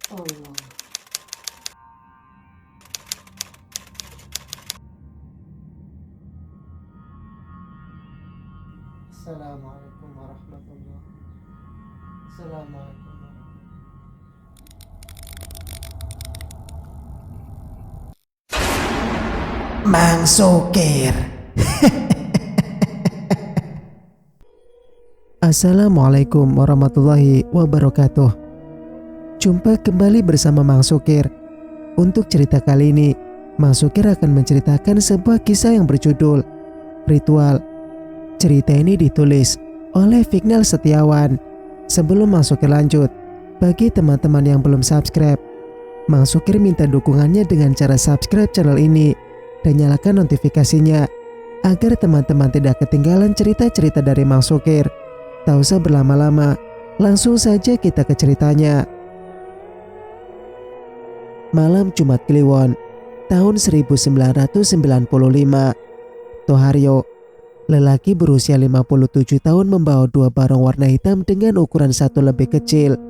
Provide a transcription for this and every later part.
Allah. Assalamualaikum warahmatullahi. Assalamualaikum warahmatullahi. Mang Sukir. Assalamualaikum warahmatullahi wabarakatuh. Jumpa kembali bersama Mang Sukir. Untuk cerita kali ini, Mang Sukir akan menceritakan sebuah kisah yang berjudul Ritual. Cerita ini ditulis oleh Vignal Setiawan. Sebelum Mang Sukir lanjut, bagi teman-teman yang belum subscribe, Mang Sukir minta dukungannya dengan cara subscribe channel ini dan nyalakan notifikasinya agar teman-teman tidak ketinggalan cerita-cerita dari Mang Sukir. Tak usah berlama-lama, langsung saja kita ke ceritanya. Malam Jumat Kliwon tahun 1995, Toharyo, lelaki berusia 57 tahun, membawa dua barong warna hitam dengan ukuran satu lebih kecil,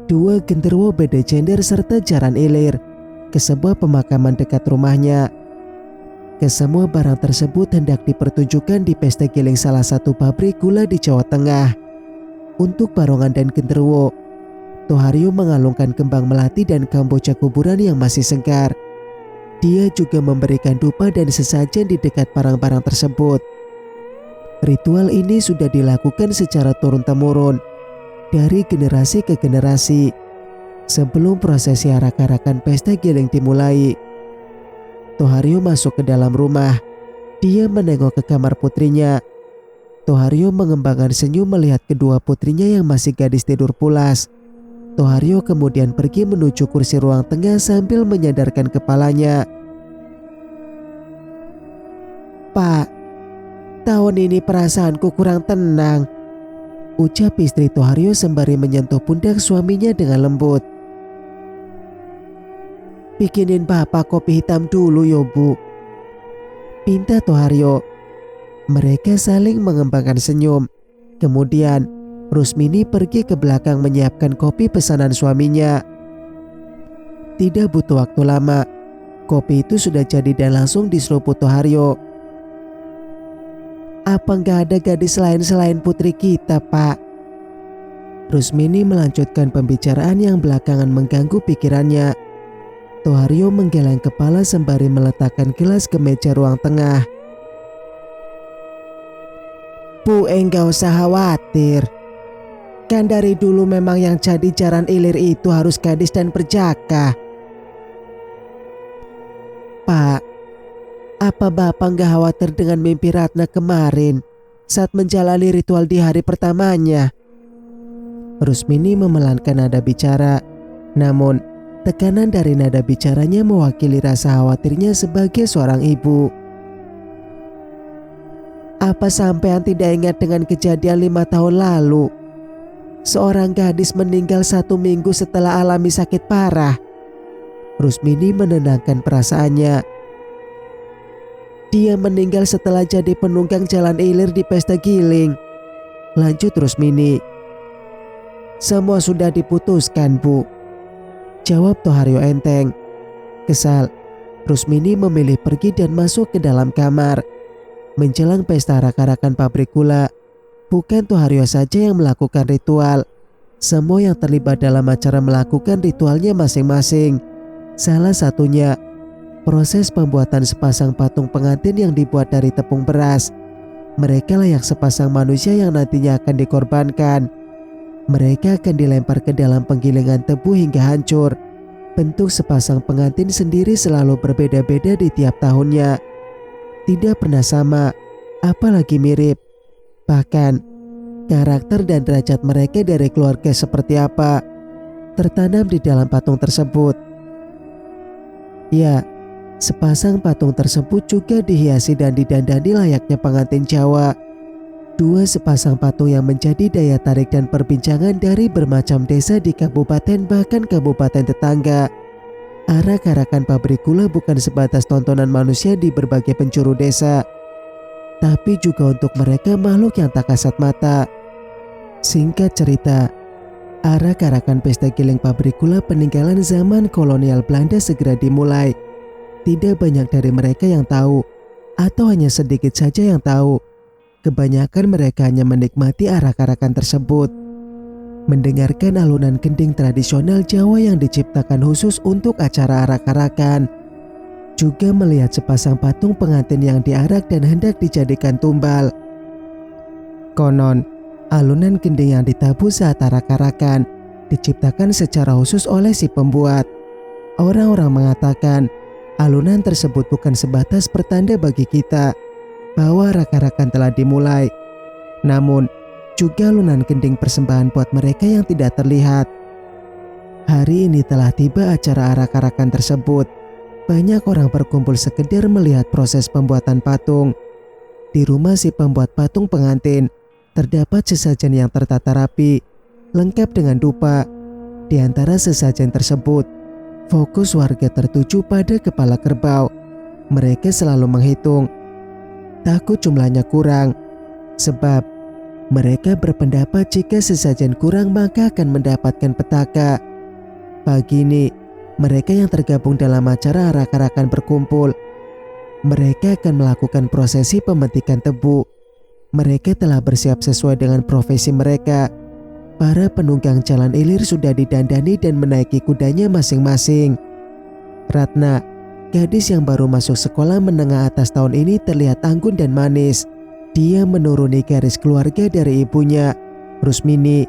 dua genderuwo beda gender serta jaran ilir ke sebuah pemakaman dekat rumahnya. Kesemua barang tersebut hendak dipertunjukkan di pesta giling salah satu pabrik gula di Jawa Tengah. Untuk barongan dan genderuwo, Toharyo mengalungkan kembang melati dan kamboja kuburan yang masih segar. Dia juga memberikan dupa dan sesajen di dekat barang-barang tersebut. Ritual ini sudah dilakukan secara turun-temurun dari generasi ke generasi sebelum prosesi arak-arakan pesta giling dimulai. Toharyo masuk ke dalam rumah. Dia menengok ke kamar putrinya. Toharyo mengembangkan senyum melihat kedua putrinya yang masih gadis tidur pulas. Toharyo kemudian pergi menuju kursi ruang tengah sambil menyadarkan kepalanya. "Pak, tahun ini perasaanku kurang tenang," ucap istri Toharyo sembari menyentuh pundak suaminya dengan lembut. "Bikinin Bapak kopi hitam dulu yo Bu," pinta Toharyo. Mereka saling mengembangkan senyum. Kemudian Rusmini pergi ke belakang menyiapkan kopi pesanan suaminya. Tidak butuh waktu lama, kopi itu sudah jadi dan langsung diseruput Toharyo. "Apa nggak ada gadis lain selain putri kita, Pak?" Rusmini melanjutkan pembicaraan yang belakangan mengganggu pikirannya. Toharyo menggeleng kepala sembari meletakkan gelas ke meja ruang tengah. "Bu, enggak usah khawatir. Kan dari dulu memang yang jadi jaran ilir itu harus gadis dan berjaka." "Pak, apa Bapak nggak khawatir dengan mimpi Ratna kemarin saat menjalani ritual di hari pertamanya?" Rusmini memelankan nada bicara, namun tekanan dari nada bicaranya mewakili rasa khawatirnya sebagai seorang ibu. "Apa sampean tidak ingat dengan kejadian 5 tahun lalu? Seorang gadis meninggal 1 minggu setelah alami sakit parah." Rusmini menenangkan perasaannya. "Dia meninggal setelah jadi penunggang jalan ilir di pesta giling," lanjut Rusmini. "Semua sudah diputuskan, Bu," jawab Toharyo enteng. Kesal, Rusmini memilih pergi dan masuk ke dalam kamar. Menjelang pesta arak-arakan pabrik gula, bukan Toharyo saja yang melakukan ritual. Semua yang terlibat dalam acara melakukan ritualnya masing-masing. Salah satunya proses pembuatan sepasang patung pengantin yang dibuat dari tepung beras. Mereka layak sepasang manusia yang nantinya akan dikorbankan. Mereka akan dilempar ke dalam penggilingan tebu hingga hancur. Bentuk sepasang pengantin sendiri selalu berbeda-beda di tiap tahunnya. Tidak pernah sama, apalagi mirip. Bahkan, karakter dan derajat mereka dari keluarga seperti apa tertanam di dalam patung tersebut. Ya, sepasang patung tersebut juga dihiasi dan didandani layaknya pengantin Jawa. Dua sepasang patung yang menjadi daya tarik dan perbincangan dari bermacam desa di kabupaten bahkan kabupaten tetangga. Arak-arakan pabrik gula bukan sebatas tontonan manusia di berbagai penjuru desa, tapi juga untuk mereka makhluk yang tak kasat mata. Singkat cerita, Arak-arakan pesta giling pabrik gula peninggalan zaman kolonial Belanda segera dimulai. Tidak banyak dari mereka yang tahu, atau hanya sedikit saja yang tahu. Kebanyakan mereka hanya menikmati arak-arakan tersebut, mendengarkan alunan gending tradisional Jawa yang diciptakan khusus untuk acara arak-arakan, juga melihat sepasang patung pengantin yang diarak dan hendak dijadikan tumbal. Konon, alunan gending yang ditabuh saat arak-arakan diciptakan secara khusus oleh si pembuat. Orang-orang mengatakan alunan tersebut bukan sebatas pertanda bagi kita bahwa arak-arakan telah dimulai, namun juga alunan gending persembahan buat mereka yang tidak terlihat. Hari ini telah tiba acara arak-arakan tersebut. Banyak orang berkumpul sekedar melihat proses pembuatan patung. Di rumah si pembuat patung pengantin terdapat sesajen yang tertata rapi, lengkap dengan dupa. Di antara sesajen tersebut, fokus warga tertuju pada kepala kerbau. Mereka selalu menghitung, takut jumlahnya kurang, sebab mereka berpendapat jika sesajen kurang maka akan mendapatkan petaka. Pagi ini, mereka yang tergabung dalam acara arak-arakan berkumpul. Mereka akan melakukan prosesi pemetikan tebu. Mereka telah bersiap sesuai dengan profesi mereka. Para penunggang jalan ilir sudah didandani dan menaiki kudanya masing-masing. Ratna, gadis yang baru masuk sekolah menengah atas tahun ini, terlihat anggun dan manis. Dia menuruni garis keluarga dari ibunya, Rusmini.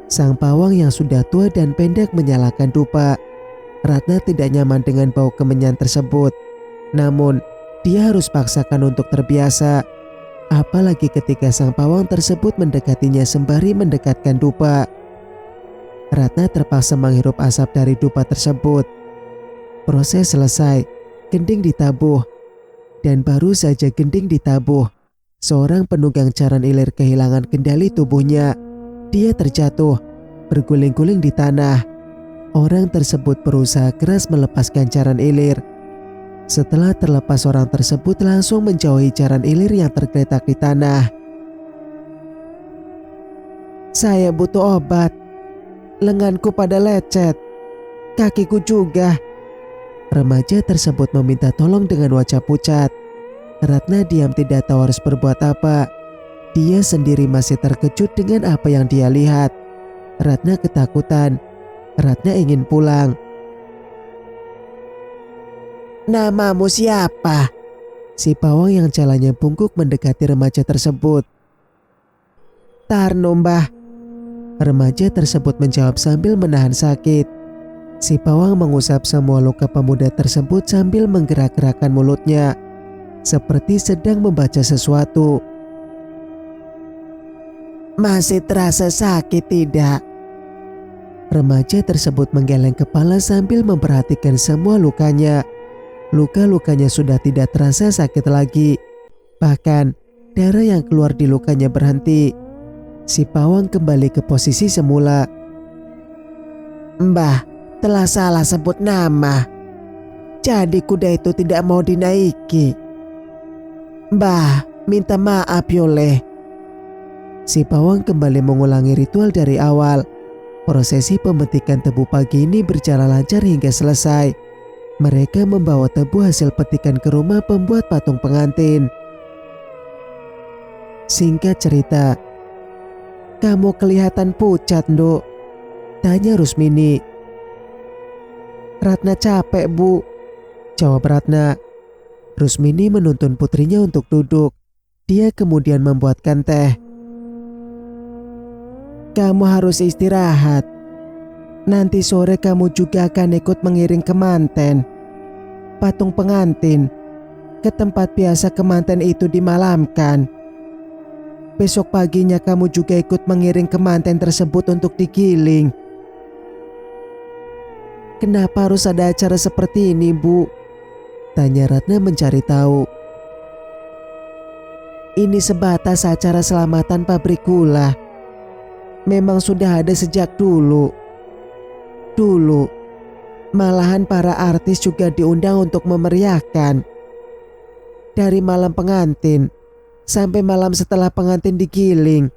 Sang pawang yang sudah tua dan pendek menyalakan dupa. Ratna tidak nyaman dengan bau kemenyan tersebut. Namun, dia harus paksakan untuk terbiasa. Apalagi ketika sang pawang tersebut mendekatinya sembari mendekatkan dupa. Ratna terpaksa menghirup asap dari dupa tersebut. Proses selesai, gending ditabuh. Dan baru saja gending ditabuh, seorang penunggang jaran ilir kehilangan kendali tubuhnya. Dia terjatuh, berguling-guling di tanah. Orang tersebut berusaha keras melepaskan jaran ilir. Setelah terlepas, orang tersebut langsung menjauhi jaran ilir yang tergeletak di tanah. "Saya butuh obat. Lenganku pada lecet. Kakiku juga." Remaja tersebut meminta tolong dengan wajah pucat. Ratna diam, tidak tahu harus berbuat apa. Dia sendiri masih terkejut dengan apa yang dia lihat. Ratna ketakutan. Ratna ingin pulang. "Namamu siapa?" Si pawang yang jalannya bungkuk mendekati remaja tersebut. "Tarno, Mbah." Remaja tersebut menjawab sambil menahan sakit. Si pawang mengusap semua luka pemuda tersebut sambil menggerak-gerakkan mulutnya, seperti sedang membaca sesuatu. "Masih terasa sakit tidak?" Remaja tersebut menggeleng kepala sambil memperhatikan semua lukanya. Luka-lukanya sudah tidak terasa sakit lagi. Bahkan darah yang keluar di lukanya berhenti. Si pawang kembali ke posisi semula. "Mbah, telah salah sebut nama. Jadi kuda itu tidak mau dinaiki. Mbah, minta maaf yoleh." Si pawang kembali mengulangi ritual dari awal. Prosesi pemetikan tebu pagi ini berjalan lancar hingga selesai. Mereka membawa tebu hasil petikan ke rumah pembuat patung pengantin. Singkat cerita, "Kamu kelihatan pucat, Nduk," tanya Rusmini. "Ratna capek, Bu," jawab Ratna. Rusmini menuntun putrinya untuk duduk. Dia kemudian membuatkan teh. "Kamu harus istirahat. Nanti sore kamu juga akan ikut mengiring kemanten, patung pengantin, ke tempat biasa kemanten itu dimalamkan. Besok paginya kamu juga ikut mengiring kemanten tersebut untuk digiling." "Kenapa harus ada acara seperti ini, Bu?" tanya Ratna mencari tahu. "Ini sebatas acara selamatan pabrik gula. Memang sudah ada sejak dulu. Malahan para artis juga diundang untuk memeriahkan. Dari malam pengantin sampai malam setelah pengantin digiling.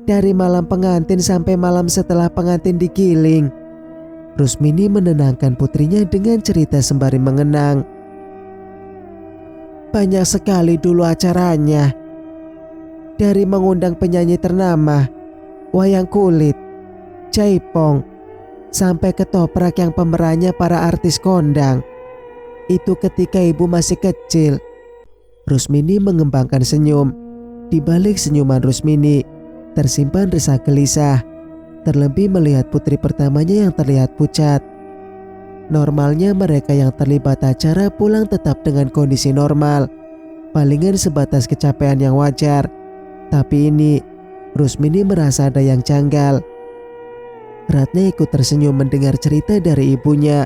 Dari malam pengantin sampai malam setelah pengantin digiling. Rusmini menenangkan putrinya dengan cerita sembari mengenang. Banyak sekali dulu acaranya. Dari mengundang penyanyi ternama, wayang kulit, jaipong, sampai ketoprak yang pemerannya para artis kondang. Itu ketika ibu masih kecil. Rusmini mengembangkan senyum. Di balik senyuman Rusmini tersimpan resah gelisah. Terlebih melihat putri pertamanya yang terlihat pucat. Normalnya mereka yang terlibat acara pulang tetap dengan kondisi normal, palingan sebatas kecapean yang wajar. Tapi ini, Rusmini merasa ada yang janggal. Ratna ikut tersenyum mendengar cerita dari ibunya.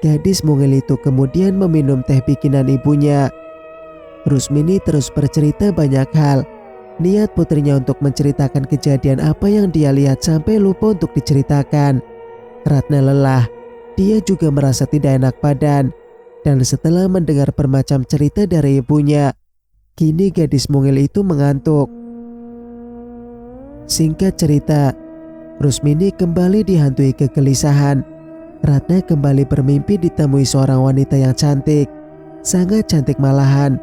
Gadis mungil itu kemudian meminum teh bikinan ibunya. Rusmini terus bercerita banyak hal. Niat putrinya untuk menceritakan kejadian apa yang dia lihat sampai lupa untuk diceritakan. Ratna lelah. Dia juga merasa tidak enak badan. Dan setelah mendengar bermacam cerita dari ibunya, kini gadis mungil itu mengantuk. Singkat cerita, Rusmini kembali dihantui kegelisahan. Ratna kembali bermimpi ditemui seorang wanita yang cantik. Sangat cantik malahan.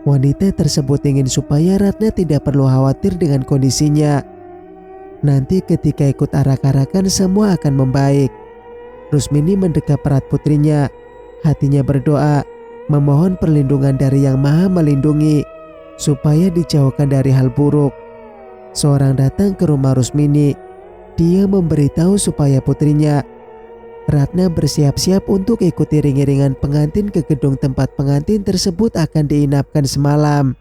Wanita tersebut ingin supaya Ratna tidak perlu khawatir dengan kondisinya. Nanti ketika ikut arak-arakan semua akan membaik. Rusmini mendekap erat putrinya. Hatinya berdoa, memohon perlindungan dari Yang Maha Melindungi, supaya dijauhkan dari hal buruk. Seorang datang ke rumah Rusmini. Dia memberitahu supaya putrinya, Ratna, bersiap-siap untuk ikut iring-iringan pengantin ke gedung tempat pengantin tersebut akan diinapkan semalam.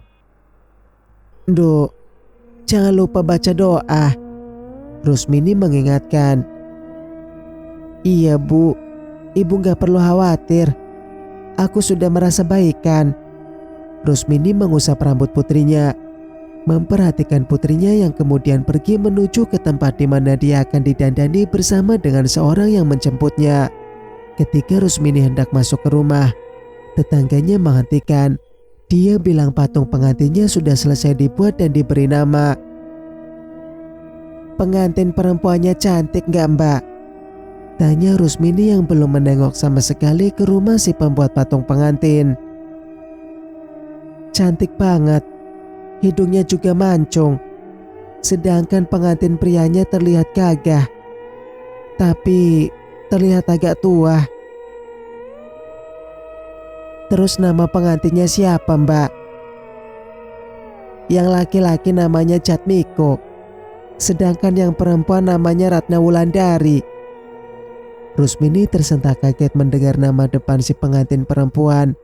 Dok, jangan lupa baca doa. Rusmini mengingatkan. Iya bu, ibu gak perlu khawatir. Aku sudah merasa baikan. Rusmini mengusap rambut putrinya, memperhatikan putrinya yang kemudian pergi menuju ke tempat di mana dia akan didandani bersama dengan seorang yang menjemputnya. Ketika Rusmini hendak masuk ke rumah, tetangganya menghentikan. Dia bilang patung pengantinnya sudah selesai dibuat dan diberi nama. Pengantin perempuannya cantik gak mbak? Tanya Rusmini yang belum menengok sama sekali ke rumah si pembuat patung pengantin. Cantik banget. Hidungnya juga mancung. Sedangkan pengantin prianya terlihat gagah, tapi terlihat agak tua. Terus nama pengantinnya siapa mbak? Yang laki-laki namanya Jatmiko, sedangkan yang perempuan namanya Ratna Wulandari. Rusmini tersentak kaget mendengar nama depan si pengantin perempuan.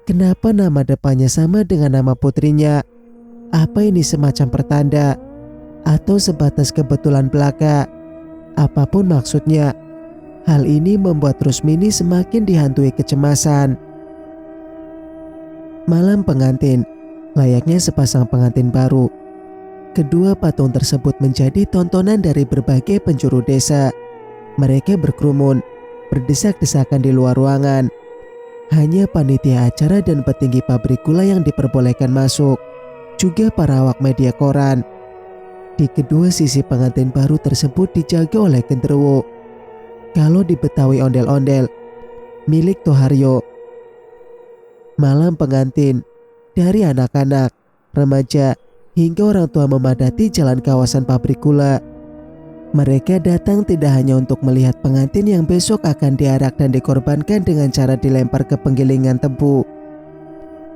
Kenapa nama depannya sama dengan nama putrinya? Apa ini semacam pertanda? Atau sebatas kebetulan belaka? Apapun maksudnya, hal ini membuat Rusmini semakin dihantui kecemasan. Malam pengantin, layaknya sepasang pengantin baru. Kedua patung tersebut menjadi tontonan dari berbagai penjuru desa. Mereka berkerumun, berdesak-desakan di luar ruangan. Hanya panitia acara dan petinggi pabrik gula yang diperbolehkan masuk. Juga para awak media koran. Di kedua sisi pengantin baru tersebut dijaga oleh genderuwo. Kalau di Betawi ondel-ondel, milik Toharyo. Malam pengantin, dari anak-anak, remaja, hingga orang tua memadati jalan kawasan pabrik gula. Mereka datang tidak hanya untuk melihat pengantin yang besok akan diarak dan dikorbankan dengan cara dilempar ke penggilingan tebu.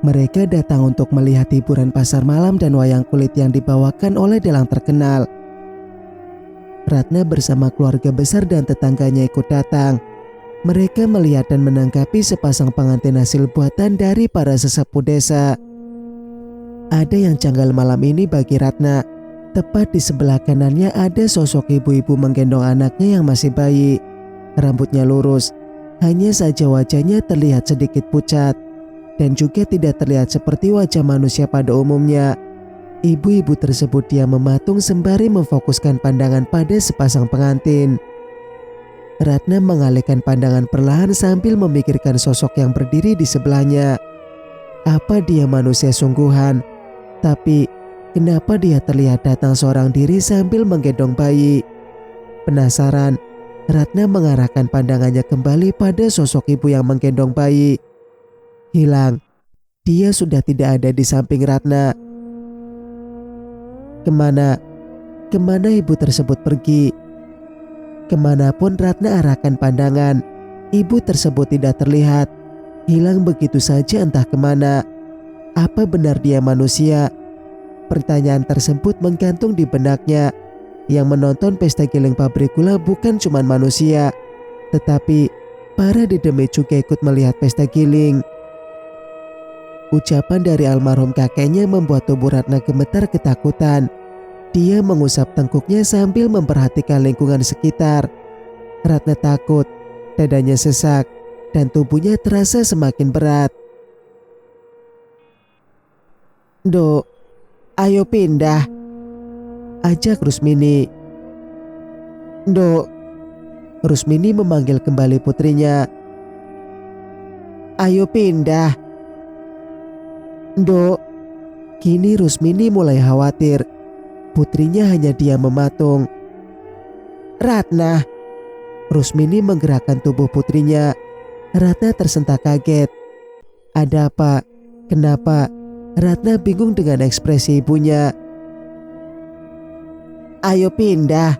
Mereka datang untuk melihat hiburan pasar malam dan wayang kulit yang dibawakan oleh dalang terkenal. Ratna bersama keluarga besar dan tetangganya ikut datang. Mereka melihat dan menanggapi sepasang pengantin hasil buatan dari para sesepuh desa. Ada yang janggal malam ini bagi Ratna. Tepat di sebelah kanannya ada sosok ibu-ibu menggendong anaknya yang masih bayi. Rambutnya lurus, hanya saja wajahnya terlihat sedikit pucat. Dan juga tidak terlihat seperti wajah manusia pada umumnya. Ibu-ibu tersebut diam mematung sembari memfokuskan pandangan pada sepasang pengantin. Ratna mengalihkan pandangan perlahan sambil memikirkan sosok yang berdiri di sebelahnya. Apa dia manusia sungguhan? Tapi kenapa dia terlihat datang seorang diri sambil menggendong bayi. Penasaran, Ratna mengarahkan pandangannya kembali pada sosok ibu yang menggendong bayi. Hilang. Dia sudah tidak ada di samping Ratna. Kemana ibu tersebut pergi? Kemanapun Ratna arahkan pandangan, ibu tersebut tidak terlihat. Hilang begitu saja entah kemana. Apa benar dia manusia? Pertanyaan tersebut menggantung di benaknya. Yang menonton pesta giling pabrik gula bukan cuma manusia, tetapi para dedemit juga ikut melihat pesta giling. Ucapan dari almarhum kakeknya membuat tubuh Ratna gemetar ketakutan. Dia mengusap tengkuknya sambil memperhatikan lingkungan sekitar. Ratna takut, dadanya sesak, dan tubuhnya terasa semakin berat. "Dok, ayo pindah," ajak Rusmini. "Dok," Rusmini memanggil kembali putrinya. "Ayo pindah." "Dok." Kini Rusmini mulai khawatir. Putrinya hanya diam mematung. "Ratna." Rusmini menggerakkan tubuh putrinya. Ratna tersentak kaget. Ada apa? Kenapa? Ratna bingung dengan ekspresi ibunya. "Ayo pindah,"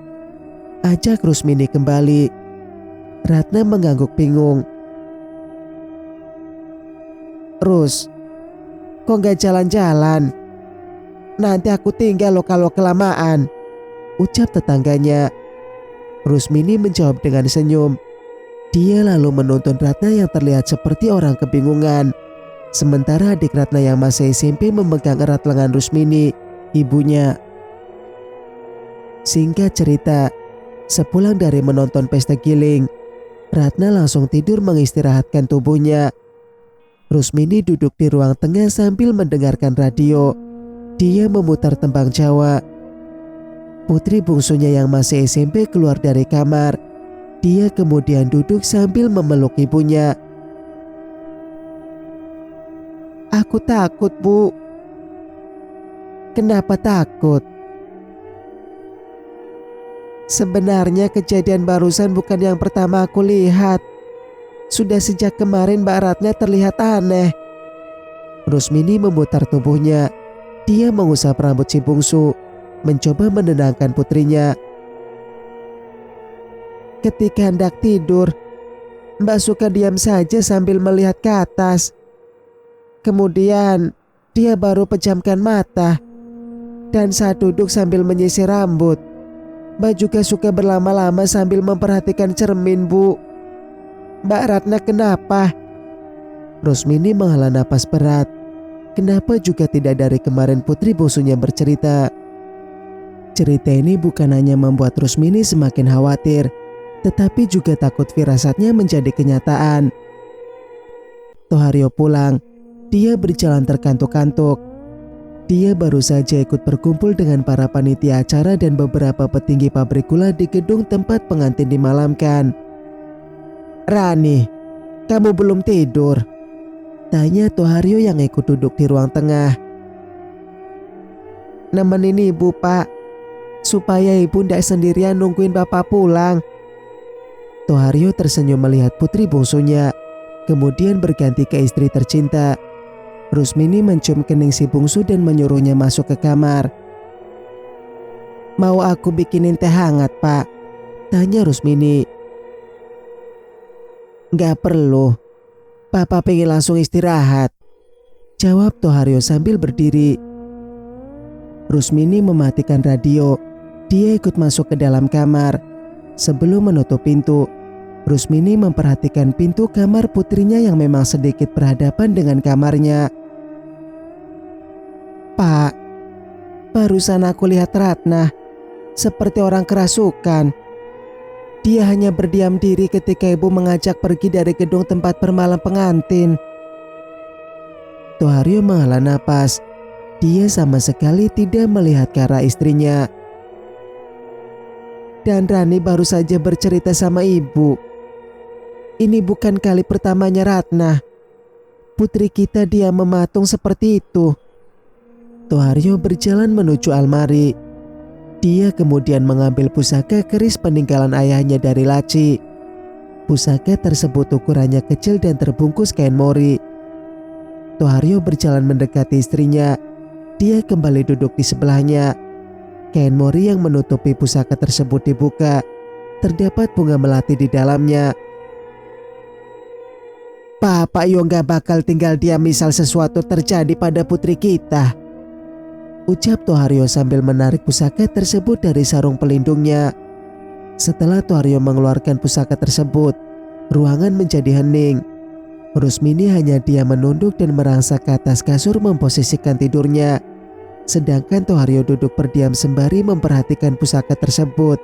ajak Rusmini kembali. Ratna mengangguk bingung. "Rus, kok gak jalan-jalan? Nanti aku tinggal lo kalau kelamaan," ucap tetangganya. Rusmini menjawab dengan senyum. Dia lalu menuntun Ratna yang terlihat seperti orang kebingungan. Sementara adik Ratna yang masih SMP memegang erat lengan Rusmini, ibunya. Singkat cerita, sepulang dari menonton pesta giling, Ratna langsung tidur mengistirahatkan tubuhnya. Rusmini duduk di ruang tengah sambil mendengarkan radio. Dia memutar tembang Jawa. Putri bungsunya yang masih SMP keluar dari kamar. Dia kemudian duduk sambil memeluk ibunya. "Aku takut, Bu." "Kenapa takut?" "Sebenarnya kejadian barusan bukan yang pertama aku lihat. Sudah sejak kemarin Mbak Ratna terlihat aneh." Rusmini memutar tubuhnya. Dia mengusap rambut si bungsu, mencoba menenangkan putrinya. "Ketika hendak tidur, Mbak suka diam saja sambil melihat ke atas. Kemudian dia baru pejamkan mata. Dan saat duduk sambil menyisir rambut, Mbak juga suka berlama-lama sambil memperhatikan cermin, Bu." "Mbak Ratna kenapa?" Rusmini menghela napas berat. Kenapa juga tidak dari kemarin putri bungsunya bercerita? Cerita ini bukan hanya membuat Rusmini semakin khawatir, tetapi juga takut firasatnya menjadi kenyataan. Tohario pulang. Dia berjalan terkantuk-kantuk. Dia baru saja ikut berkumpul dengan para panitia acara dan beberapa petinggi pabrik gula di gedung tempat pengantin dimalamkan. "Rani, kamu belum tidur?" tanya Tohario yang ikut duduk di ruang tengah. "Nemenin ibu, Pak, supaya ibu tidak sendirian nungguin bapak pulang." Tohario tersenyum melihat putri bungsunya, kemudian berganti ke istri tercinta. Rusmini mencium kening si bungsu dan menyuruhnya masuk ke kamar. "Mau aku bikinin teh hangat, Pak?" tanya Rusmini. "Gak perlu, Papa pengen langsung istirahat," jawab Tohario sambil berdiri. Rusmini mematikan radio. Dia ikut masuk ke dalam kamar. Sebelum menutup pintu, Rusmini memperhatikan pintu kamar putrinya yang memang sedikit berhadapan dengan kamarnya. "Pak, barusan aku lihat Ratna seperti orang kerasukan. Dia hanya berdiam diri ketika ibu mengajak pergi dari gedung tempat bermalam pengantin." Tohario menghela napas. Dia sama sekali tidak melihat ke arah istrinya. "Dan Rani baru saja bercerita sama ibu. Ini bukan kali pertamanya Ratna. Putri kita dia mematung seperti itu." Tohario berjalan menuju almari. Dia kemudian mengambil pusaka keris peninggalan ayahnya dari laci. Pusaka tersebut ukurannya kecil dan terbungkus kain mori. Tohario berjalan mendekati istrinya. Dia kembali duduk di sebelahnya. Kain mori yang menutupi pusaka tersebut dibuka. Terdapat bunga melati di dalamnya. "Papa yo gak bakal tinggal diam misal sesuatu terjadi pada putri kita," ucap Tohario sambil menarik pusaka tersebut dari sarung pelindungnya. Setelah Tohario mengeluarkan pusaka tersebut, ruangan menjadi hening. Rusmini hanya diam menunduk dan merangsak ke atas kasur memposisikan tidurnya. Sedangkan Tohario duduk berdiam sembari memperhatikan pusaka tersebut.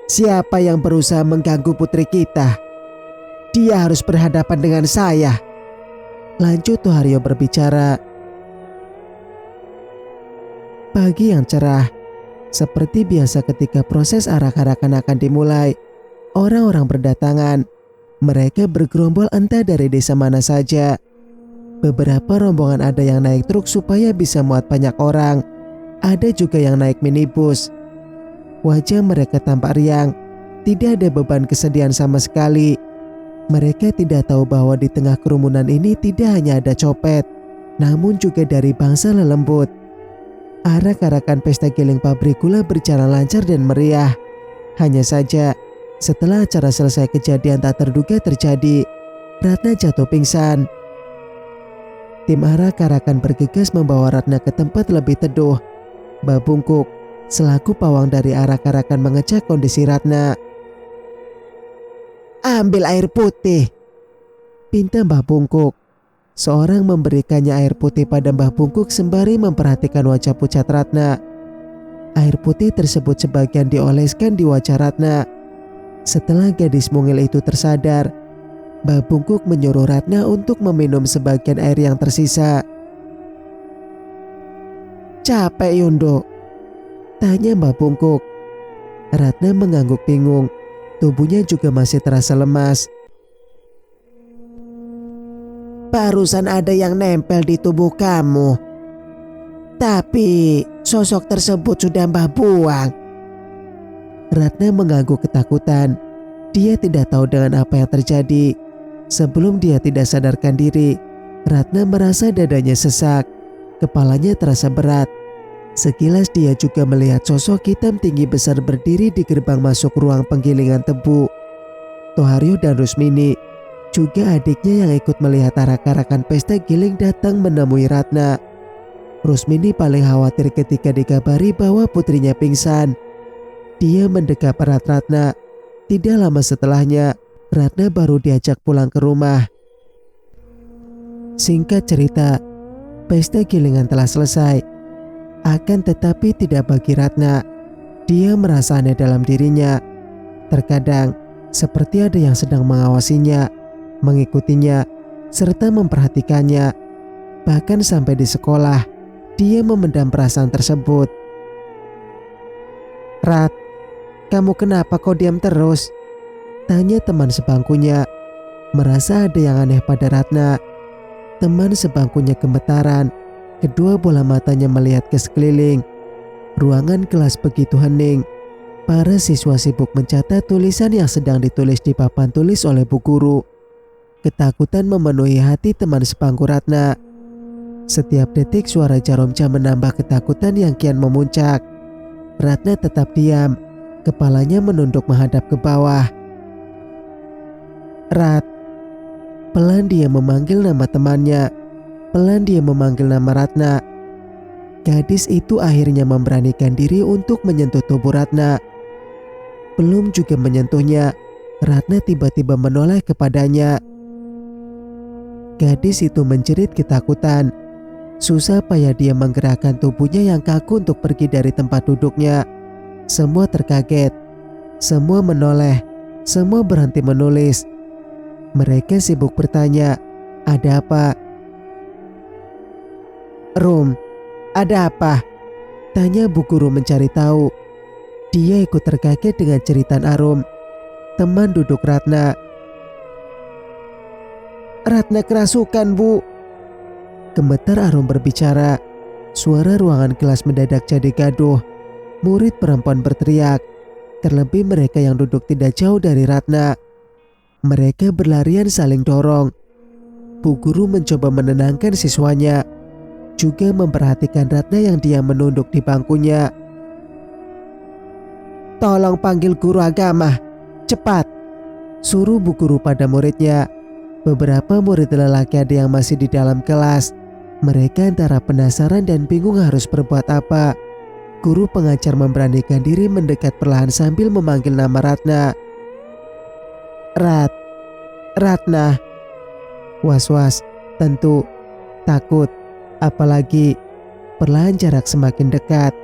"Siapa yang berusaha mengganggu putri kita? Dia harus berhadapan dengan saya," lanjut Tohario berbicara. Pagi yang cerah. Seperti biasa ketika proses arak-arakan akan dimulai, orang-orang berdatangan. Mereka bergerombol entah dari desa mana saja. Beberapa rombongan ada yang naik truk supaya bisa muat banyak orang. Ada juga yang naik minibus. Wajah mereka tampak riang. Tidak ada beban kesedihan sama sekali. Mereka tidak tahu bahwa di tengah kerumunan ini tidak hanya ada copet, namun juga dari bangsa lelembut. Arak-arakan pesta giling pabrik gula berjalan lancar dan meriah. Hanya saja, setelah acara selesai kejadian tak terduga terjadi. Ratna jatuh pingsan. Tim arak-arakan bergegas membawa Ratna ke tempat lebih teduh. Mbah Bungkuk, selaku pawang dari arak-arakan mengecek kondisi Ratna. "Ambil air putih," pinta Mbah Bungkuk. Seorang memberikannya air putih pada Mbah Bungkuk sembari memperhatikan wajah pucat Ratna. Air putih tersebut sebagian dioleskan di wajah Ratna. Setelah gadis mungil itu tersadar, Mbah Bungkuk menyuruh Ratna untuk meminum sebagian air yang tersisa. "Capek Yundo?" tanya Mbah Bungkuk. Ratna mengangguk bingung. Tubuhnya juga masih terasa lemas. "Barusan ada yang nempel di tubuh kamu. Tapi sosok tersebut sudah Mbah buang." Ratna mengangguk ketakutan. Dia tidak tahu dengan apa yang terjadi. Sebelum dia tidak sadarkan diri, Ratna merasa dadanya sesak. Kepalanya terasa berat. Sekilas dia juga melihat sosok hitam tinggi besar berdiri di gerbang masuk ruang penggilingan tebu. Tohario dan Rusmini, juga adiknya yang ikut melihat arak-arakan pesta giling datang menemui Ratna. Rusmini paling khawatir ketika dikabari bahwa putrinya pingsan. Dia mendekap erat Ratna. Tidak lama setelahnya, Ratna baru diajak pulang ke rumah. Singkat cerita, pesta gilingan telah selesai. Akan tetapi tidak bagi Ratna. Dia merasa aneh dalam dirinya. Terkadang, seperti ada yang sedang mengawasinya, mengikutinya, serta memperhatikannya. Bahkan sampai di sekolah, dia memendam perasaan tersebut. "Rat, kamu kenapa kau diam terus?" tanya teman sebangkunya. Merasa ada yang aneh pada Ratna. Teman sebangkunya gemetaran. Kedua bola matanya melihat ke sekeliling. Ruangan kelas begitu hening. Para siswa sibuk mencatat tulisan yang sedang ditulis di papan tulis oleh bu guru. Ketakutan memenuhi hati teman sebangku Ratna. Setiap detik suara jarum jam menambah ketakutan yang kian memuncak. Ratna tetap diam. Kepalanya menunduk menghadap ke bawah. "Rat." Pelan dia memanggil nama temannya. Pelan dia memanggil nama Ratna. Gadis itu akhirnya memberanikan diri untuk menyentuh tubuh Ratna. Belum juga menyentuhnya, Ratna tiba-tiba menoleh kepadanya. Gadis itu menjerit ketakutan. Susah payah dia menggerakkan tubuhnya yang kaku untuk pergi dari tempat duduknya. Semua terkaget. Semua menoleh. Semua berhenti menulis. Mereka sibuk bertanya, "Ada apa?" "Rum, ada apa?" tanya bu guru mencari tahu. Dia ikut terkaget dengan cerita Arum, teman duduk Ratna. "Ratna kerasukan, Bu." Gemetar Arum berbicara. Suara ruangan kelas mendadak jadi gaduh. Murid perempuan berteriak. Terlebih mereka yang duduk tidak jauh dari Ratna. Mereka berlarian saling dorong. Bu guru mencoba menenangkan siswanya, juga memperhatikan Ratna yang diam menunduk di bangkunya. "Tolong panggil guru agama, cepat!" suruh bu guru pada muridnya. Beberapa murid lelaki ada yang masih di dalam kelas. Mereka antara penasaran dan bingung harus berbuat apa. Guru pengajar memberanikan diri mendekat perlahan sambil memanggil nama Ratna. Ratna. Was-was, tentu, takut, apalagi perlahan jarak semakin dekat.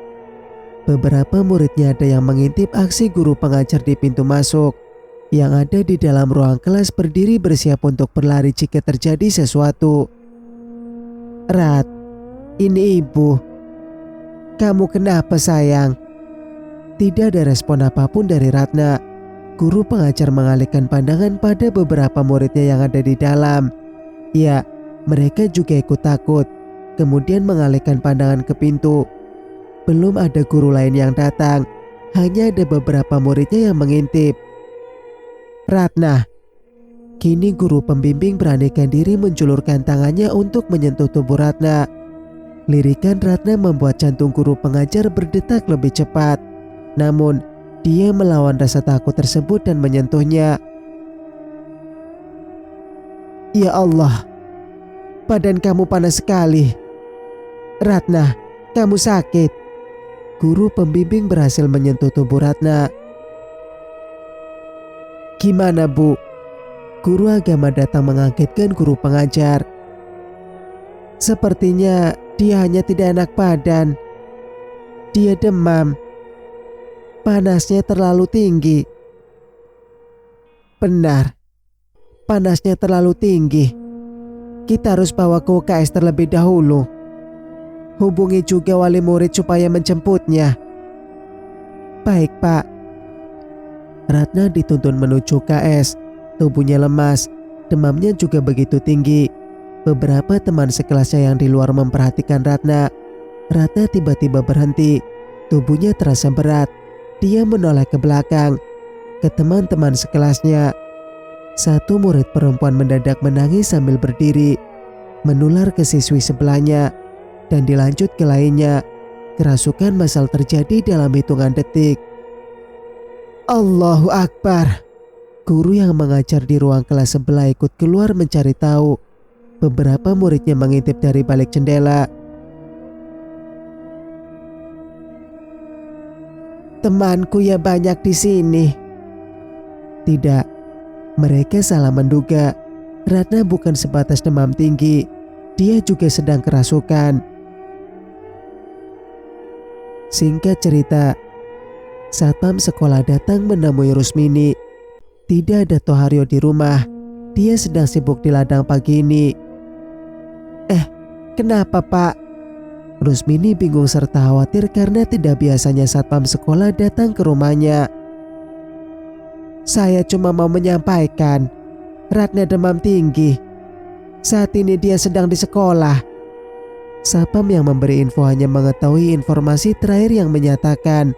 Beberapa muridnya ada yang mengintip aksi guru pengajar di pintu masuk. Yang ada di dalam ruang kelas berdiri bersiap untuk berlari jika terjadi sesuatu. "Rat, ini ibu. Kamu kenapa sayang?" Tidak ada respon apapun dari Ratna. Guru pengajar mengalihkan pandangan pada beberapa muridnya yang ada di dalam. Ya, mereka juga ikut takut. Kemudian mengalihkan pandangan ke pintu. Belum ada guru lain yang datang. Hanya ada beberapa muridnya yang mengintip. "Ratna." Kini guru pembimbing beranikan diri menjulurkan tangannya untuk menyentuh tubuh Ratna. Lirikan Ratna membuat jantung guru pengajar berdetak lebih cepat. Namun, dia melawan rasa takut tersebut dan menyentuhnya. "Ya Allah, badan kamu panas sekali. Ratna, kamu sakit." Guru pembimbing berhasil menyentuh tubuh Ratna. "Gimana, Bu?" Guru agama datang mengagetkan guru pengajar. "Sepertinya dia hanya tidak enak badan. Dia demam. Panasnya terlalu tinggi." "Benar, panasnya terlalu tinggi. Kita harus bawa ke UKS terlebih dahulu. Hubungi juga wali murid supaya menjemputnya." "Baik, Pak." Ratna dituntun menuju UKS. Tubuhnya lemas, demamnya juga begitu tinggi. Beberapa teman sekelasnya yang di luar memperhatikan Ratna. Ratna tiba-tiba berhenti. Tubuhnya terasa berat. Dia menoleh ke belakang, ke teman-teman sekelasnya. Satu murid perempuan mendadak menangis sambil berdiri, menular ke siswi sebelahnya, dan dilanjut ke lainnya. Kerasukan massal terjadi dalam hitungan detik. "Allahu Akbar." Guru yang mengajar di ruang kelas sebelah ikut keluar mencari tahu. Beberapa muridnya mengintip dari balik jendela. "Temanku ya banyak di sini." Tidak, mereka salah menduga. Ratna bukan sebatas demam tinggi, dia juga sedang kerasukan. Singkat cerita, satpam sekolah datang menemui Rusmini. Tidak ada Tohario di rumah. Dia sedang sibuk di ladang pagi ini. Kenapa, Pak?" Rusmini bingung serta khawatir karena tidak biasanya satpam sekolah datang ke rumahnya. "Saya cuma mau menyampaikan, Ratna demam tinggi. Saat ini dia sedang di sekolah." Satpam yang memberi info hanya mengetahui informasi terakhir yang menyatakan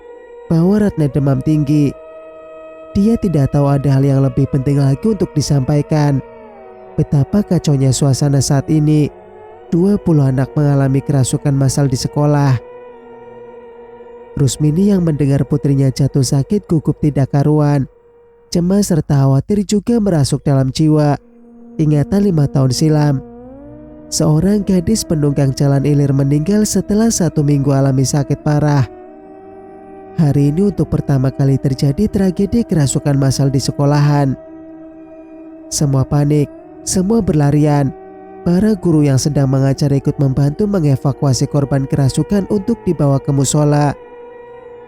bahwa Ratna demam tinggi. Dia tidak tahu ada hal yang lebih penting lagi untuk disampaikan. Betapa kacaunya suasana saat ini. 20 anak mengalami kerasukan massal di sekolah. Rusmini yang mendengar putrinya jatuh sakit gugup tidak karuan. Cemas serta khawatir juga merasuk dalam jiwa. Ingatan 5 tahun silam. Seorang gadis penunggang jalan ilir meninggal setelah 1 minggu alami sakit parah. Hari ini untuk pertama kali terjadi tragedi kerasukan massal di sekolahan. Semua panik, semua berlarian. Para guru yang sedang mengajar ikut membantu mengevakuasi korban kerasukan untuk dibawa ke musola.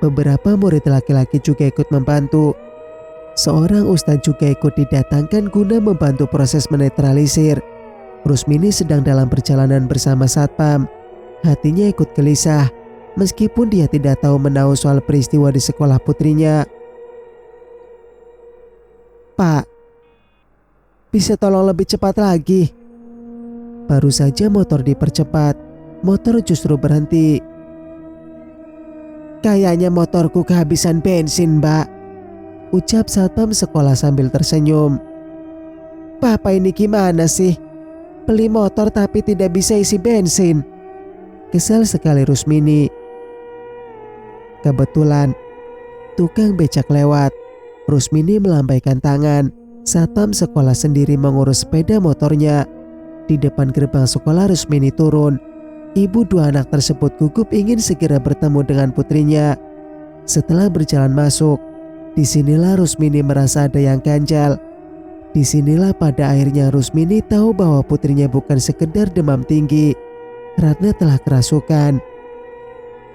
Beberapa murid laki-laki juga ikut membantu. Seorang ustadz juga ikut didatangkan guna membantu proses menetralisir. Rusmini sedang dalam perjalanan bersama satpam. Hatinya ikut gelisah. Meskipun dia tidak tahu menahu soal peristiwa di sekolah putrinya. "Pak, bisa tolong lebih cepat lagi? Baru saja motor dipercepat, motor justru berhenti. "Kayaknya motorku kehabisan bensin, Mbak," ucap satpam sekolah sambil tersenyum. "Bapak ini gimana sih? Beli motor tapi tidak bisa isi bensin." Kesal sekali Rusmini. Kebetulan tukang becak lewat. Rusmini melambaikan tangan. Satpam sekolah sendiri mengurus sepeda motornya. Di depan gerbang sekolah Rusmini turun. Ibu dua anak tersebut gugup ingin segera bertemu dengan putrinya. Setelah berjalan masuk, disinilah Rusmini merasa ada yang ganjal. Disinilah pada akhirnya Rusmini tahu bahwa putrinya bukan sekedar demam tinggi. Ratna telah kerasukan.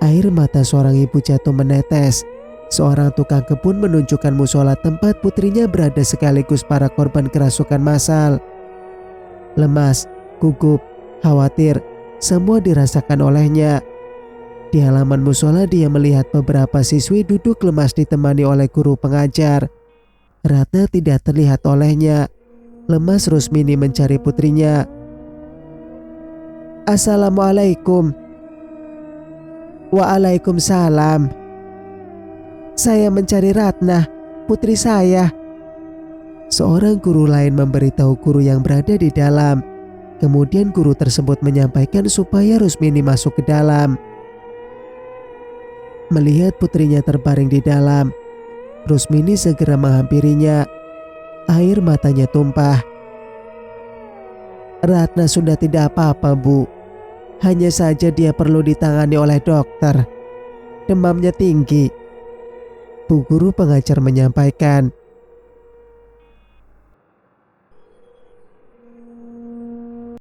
Air mata seorang ibu jatuh menetes. Seorang tukang kebun menunjukkan musola tempat putrinya berada sekaligus para korban kerasukan massal. Lemas, gugup, khawatir, semua dirasakan olehnya. Di halaman musola dia melihat beberapa siswi duduk lemas ditemani oleh guru pengajar. Ratna tidak terlihat olehnya. Lemas Rusmini mencari putrinya. "Assalamualaikum." "Waalaikumsalam. Saya mencari Ratna, putri saya." Seorang guru lain memberitahu guru yang berada di dalam. Kemudian guru tersebut menyampaikan supaya Rusmini masuk ke dalam. Melihat putrinya terbaring di dalam, Rusmini segera menghampirinya. Air matanya tumpah. "Ratna sudah tidak apa-apa, Bu. Hanya saja dia perlu ditangani oleh dokter. Demamnya tinggi." Bu guru pengajar menyampaikan.